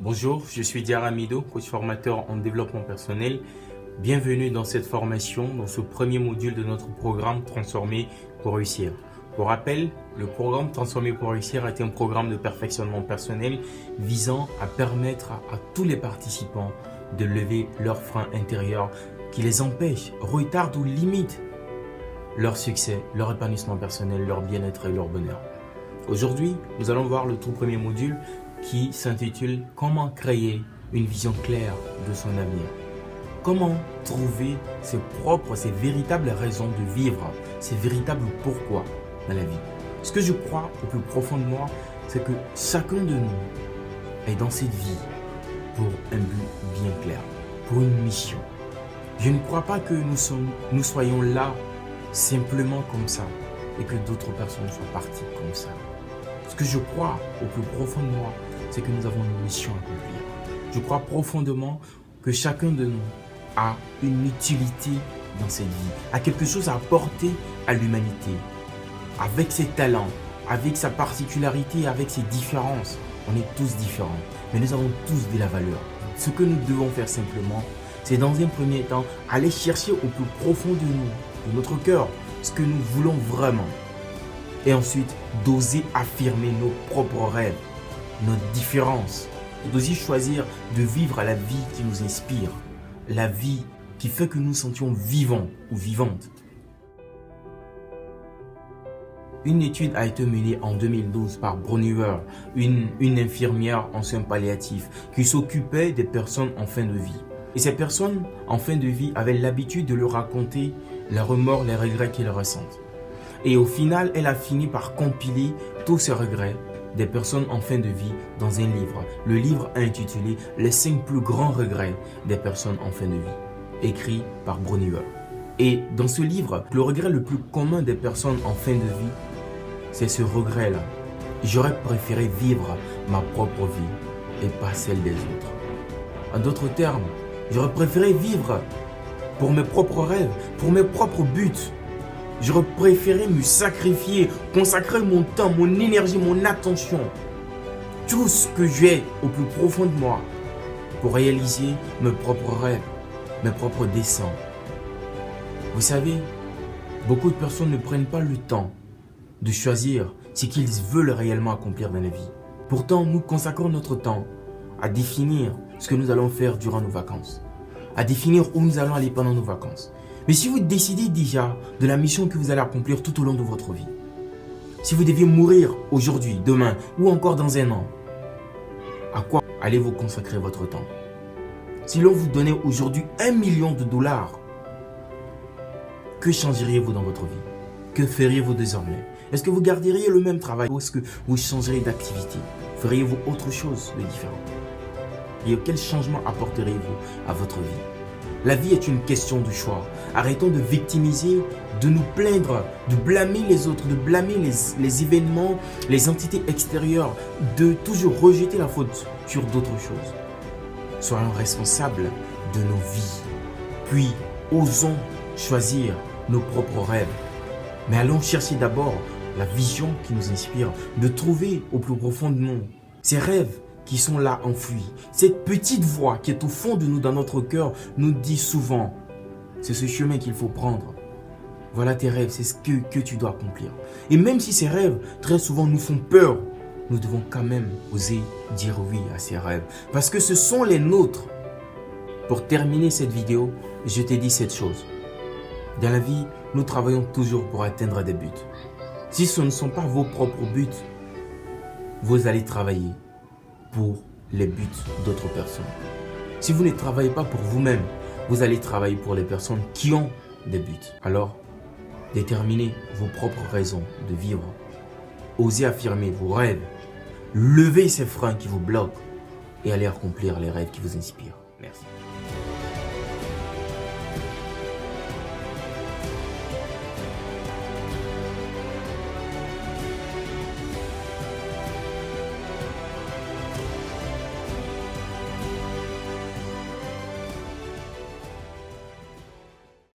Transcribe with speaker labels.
Speaker 1: Bonjour, je suis Diarra Mido, coach formateur en développement personnel. Bienvenue dans cette formation, dans ce premier module de notre programme Transformer pour réussir. Pour rappel, le programme Transformer pour réussir est un programme de perfectionnement personnel visant à permettre à tous les participants de lever leurs freins intérieurs qui les empêchent, retardent ou limitent leur succès, leur épanouissement personnel, leur bien-être et leur bonheur. Aujourd'hui, nous allons voir le tout premier module qui s'intitule « Comment créer une vision claire de son avenir ». Comment trouver ses véritables raisons de vivre, ses véritables pourquoi dans la vie. Ce que je crois au plus profond de moi, c'est que chacun de nous est dans cette vie pour un but bien clair, pour une mission. Je ne crois pas que nous soyons là simplement comme ça et que d'autres personnes soient parties comme ça. Ce que je crois au plus profond de moi, c'est que nous avons une mission à accomplir. Je crois profondément que chacun de nous a une utilité dans cette vie, a quelque chose à apporter à l'humanité. Avec ses talents, avec sa particularité, avec ses différences. On est tous différents, mais nous avons tous de la valeur. Ce que nous devons faire simplement, c'est dans un premier temps, aller chercher au plus profond de nous, de notre cœur, ce que nous voulons vraiment. Et ensuite, d'oser affirmer nos propres rêves, notre différence, d'oser choisir de vivre la vie qui nous inspire, la vie qui fait que nous sentions vivants ou vivantes. Une étude a été menée en 2012 par Broniver, une infirmière en soins palliatifs qui s'occupait des personnes en fin de vie. Et ces personnes en fin de vie avaient l'habitude de leur raconter les remords, les regrets qu'elles ressentent. Et au final, elle a fini par compiler tous ces regrets des personnes en fin de vie dans un livre. Le livre intitulé « Les 5 plus grands regrets des personnes en fin de vie », écrit par Broniver. Et dans ce livre, le regret le plus commun des personnes en fin de vie, c'est ce regret-là. J'aurais préféré vivre ma propre vie et pas celle des autres. En d'autres termes, j'aurais préféré vivre pour mes propres rêves, pour mes propres buts. J'aurais préféré me sacrifier, consacrer mon temps, mon énergie, mon attention, tout ce que j'ai au plus profond de moi pour réaliser mes propres rêves, mes propres desseins. Vous savez, beaucoup de personnes ne prennent pas le temps de choisir ce qu'ils veulent réellement accomplir dans la vie. Pourtant, nous consacrons notre temps à définir ce que nous allons faire durant nos vacances, à définir où nous allons aller pendant nos vacances. Mais si vous décidez déjà de la mission que vous allez accomplir tout au long de votre vie, si vous deviez mourir aujourd'hui, demain ou encore dans un an, à quoi allez-vous consacrer votre temps? Si l'on vous donnait aujourd'hui $1 million, que changeriez-vous dans votre vie? Que feriez-vous désormais? Est-ce que vous garderiez le même travail ou est-ce que vous changeriez d'activité? Feriez-vous autre chose de différent? Et quel changement apporteriez-vous à votre vie? La vie est une question de choix. Arrêtons de victimiser, de nous plaindre, de blâmer les autres, de blâmer les événements, les entités extérieures, de toujours rejeter la faute sur d'autres choses. Soyons responsables de nos vies. Puis, osons choisir nos propres rêves. Mais allons chercher d'abord la vision qui nous inspire, de trouver au plus profond de nous ces rêves qui sont là enfouis. Cette petite voix qui est au fond de nous, dans notre cœur, nous dit souvent, c'est ce chemin qu'il faut prendre. Voilà tes rêves, c'est ce que tu dois accomplir. Et même si ces rêves, très souvent, nous font peur, nous devons quand même oser dire oui à ces rêves. Parce que ce sont les nôtres. Pour terminer cette vidéo, je t'ai dit cette chose. Dans la vie, nous travaillons toujours pour atteindre des buts. Si ce ne sont pas vos propres buts, vous allez travailler pour les buts d'autres personnes. Si vous ne travaillez pas pour vous-même, vous allez travailler pour les personnes qui ont des buts. Alors, déterminez vos propres raisons de vivre. Osez affirmer vos rêves. Levez ces freins qui vous bloquent et allez accomplir les rêves qui vous inspirent. Merci.